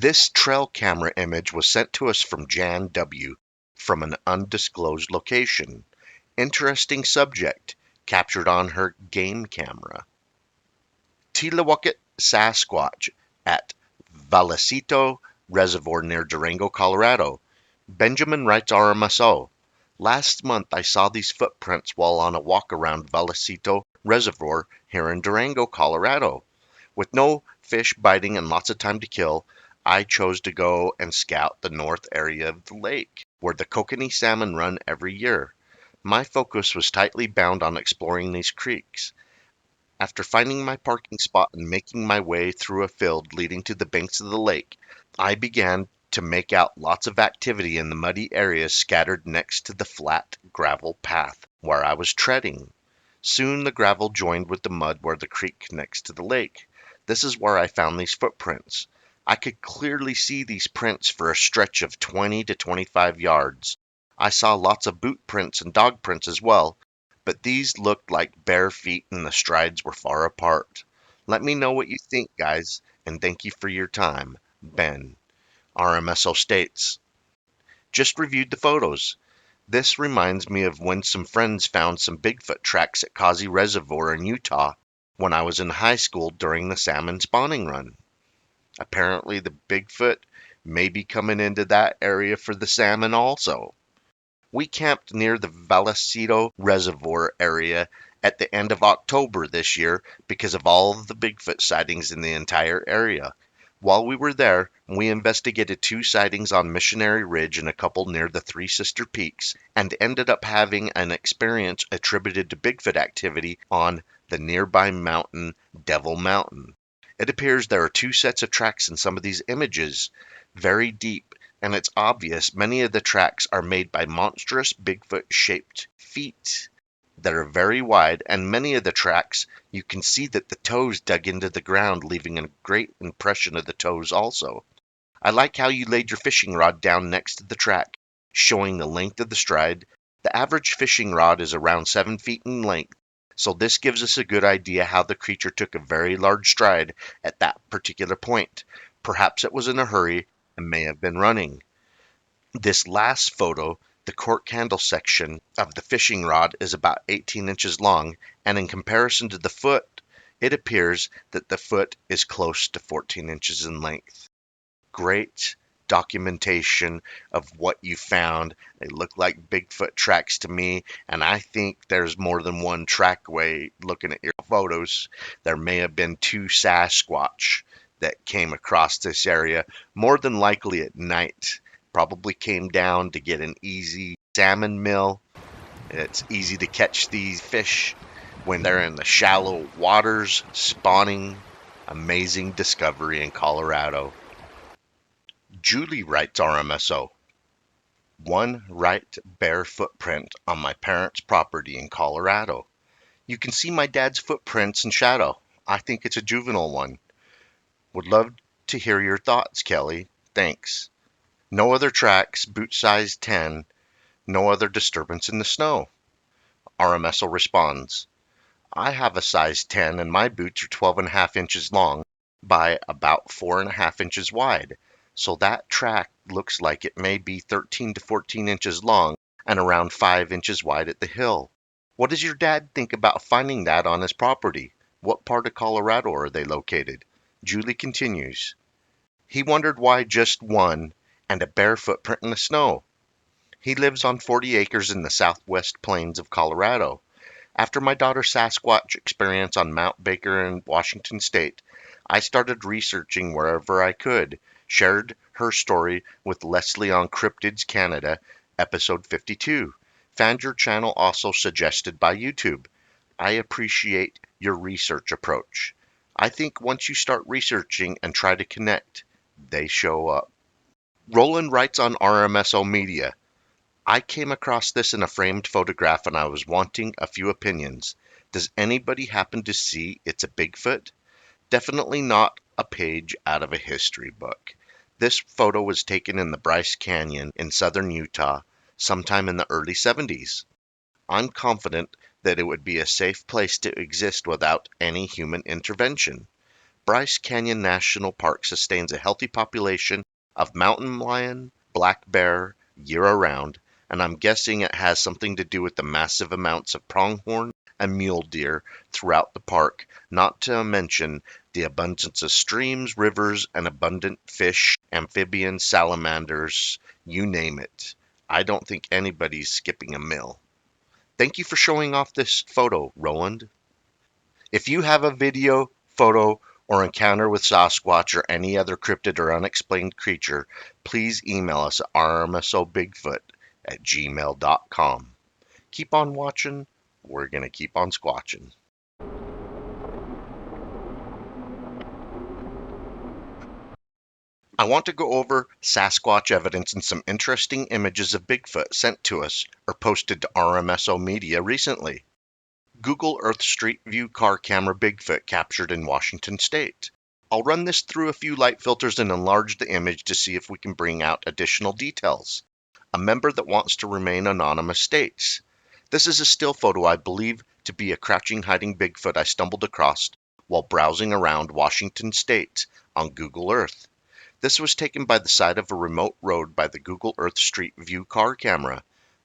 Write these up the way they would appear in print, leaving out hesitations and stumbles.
This trail camera image was sent to us from Jan W. from an undisclosed location. Interesting subject, captured on her game camera. Teelawuket Sasquatch at Vallecito Reservoir near Durango, Colorado. Benjamin writes RMSO. Last month I saw these footprints while on a walk around Vallecito Reservoir here in Durango, Colorado. With no fish biting and lots of time to kill, I chose to go and scout the north area of the lake, where the kokanee salmon run every year. My focus was tightly bound on exploring these creeks. After finding my parking spot and making my way through a field leading to the banks of the lake, I began to make out lots of activity in the muddy areas scattered next to the flat gravel path where I was treading. Soon the gravel joined with the mud where the creek connects to the lake. This is where I found these footprints. I could clearly see these prints for a stretch of 20 to 25 yards. I saw lots of boot prints and dog prints as well, but these looked like bare feet and the strides were far apart. Let me know what you think, guys, and thank you for your time. Ben. RMSO states, just reviewed the photos. This reminds me of when some friends found some Bigfoot tracks at Causey Reservoir in Utah when I was in high school during the salmon spawning run. Apparently the Bigfoot may be coming into that area for the salmon also. We camped near the Vallecito Reservoir area at the end of October this year because of all of the Bigfoot sightings in the entire area. While we were there, we investigated 2 sightings on Missionary Ridge and a couple near the Three Sister Peaks, and ended up having an experience attributed to Bigfoot activity on the nearby mountain, Devil Mountain. It appears there are 2 sets of tracks in some of these images, very deep, and it's obvious many of the tracks are made by monstrous Bigfoot-shaped feet that are very wide, and many of the tracks you can see that the toes dug into the ground, leaving a great impression of the toes also. I like how you laid your fishing rod down next to the track, showing the length of the stride. The average fishing rod is around 7 feet in length, so this gives us a good idea how the creature took a very large stride at that particular point. Perhaps it was in a hurry and may have been running. This last photo, the cork handle section of the fishing rod is about 18 inches long, and in comparison to the foot, it appears that the foot is close to 14 inches in length. Great documentation of what you found. They look like Bigfoot tracks to me, and I think there's more than one trackway. Looking at your photos, there may have been 2 Sasquatch that came across this area, more than likely at night. Probably came down to get an easy salmon meal. It's easy to catch these fish when they're in the shallow waters spawning. Amazing discovery in Colorado. Julie writes RMSO. 1 right bare footprint on my parents' property in Colorado. You can see my dad's footprints in shadow. I think it's a juvenile one. Would love to hear your thoughts, Kelly. Thanks. No other tracks, boot size 10, no other disturbance in the snow. RMSO responds, I have a size 10 and my boots are 12.5 inches long by about 4.5 inches wide. So that track looks like it may be 13 to 14 inches long and around 5 inches wide at the hill. What does your dad think about finding that on his property? What part of Colorado are they located? Julie continues, he wondered why just one and a bare footprint in the snow. He lives on 40 acres in the southwest plains of Colorado. After my daughter's Sasquatch experience on Mount Baker in Washington State, I started researching wherever I could, shared her story with Leslie on Cryptids Canada, episode 52. Found your channel also suggested by YouTube. I appreciate your research approach. I think once you start researching and try to connect, they show up. Roland writes on RMSO Media, I came across this in a framed photograph and I was wanting a few opinions. Does anybody happen to see it's a Bigfoot? Definitely not a page out of a history book. This photo was taken in the Bryce Canyon in southern Utah sometime in the early 70s. I'm confident that it would be a safe place to exist without any human intervention. Bryce Canyon National Park sustains a healthy population of mountain lion, black bear year-round, and I'm guessing it has something to do with the massive amounts of pronghorn and mule deer throughout the park, not to mention the abundance of streams, rivers, and abundant fish, amphibians, salamanders, you name it. I don't think anybody's skipping a meal. Thank you for showing off this photo, Roland. If you have a video, photo, or encounter with Sasquatch or any other cryptid or unexplained creature, please email us at rmsobigfoot@gmail.com. Keep on watching. We're going to keep on squatching. I want to go over Sasquatch evidence and some interesting images of Bigfoot sent to us or posted to RMSO Media recently. Google Earth Street View car camera Bigfoot captured in Washington state. I'll run this through a few light filters and enlarge the image to see if we can bring out additional details. A member that wants to remain anonymous states, "This is a still photo I believe to be a crouching hiding Bigfoot I stumbled across while browsing around Washington state on Google Earth. This was taken by the side of a remote road by the Google Earth Street View car camera.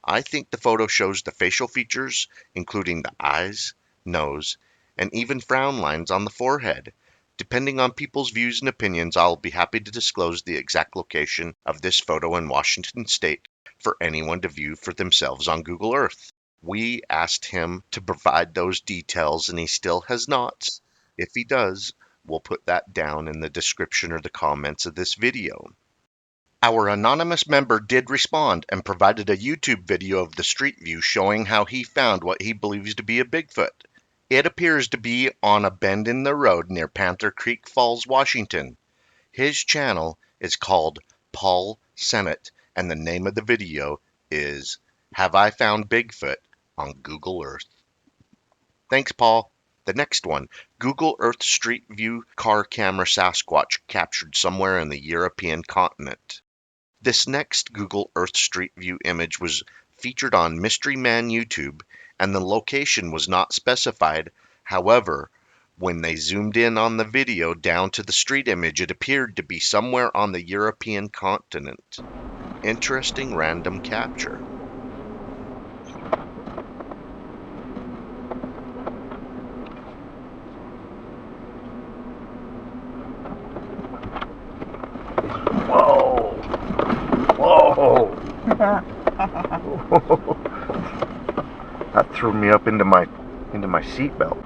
I think the photo shows the facial features, including the eyes, nose, and even frown lines on the forehead. Depending on people's views and opinions, I'll be happy to disclose the exact location of this photo in Washington state for anyone to view for themselves on Google Earth." We asked him to provide those details and he still has not. If he does, we'll put that down in the description or the comments of this video. Our anonymous member did respond and provided a YouTube video of the street view showing how he found what he believes to be a Bigfoot. It appears to be on a bend in the road near Panther Creek Falls, Washington. His channel is called Paul Sennett, and the name of the video is "Have I Found Bigfoot on Google Earth?" Thanks, Paul. The next one, Google Earth Street View car camera Sasquatch captured somewhere in the European continent. This next Google Earth Street View image was featured on Mystery Man YouTube, and the location was not specified. However, when they zoomed in on the video down to the street image, it appeared to be somewhere on the European continent. Interesting random capture. Whoa! Whoa! That threw me up into my seatbelt.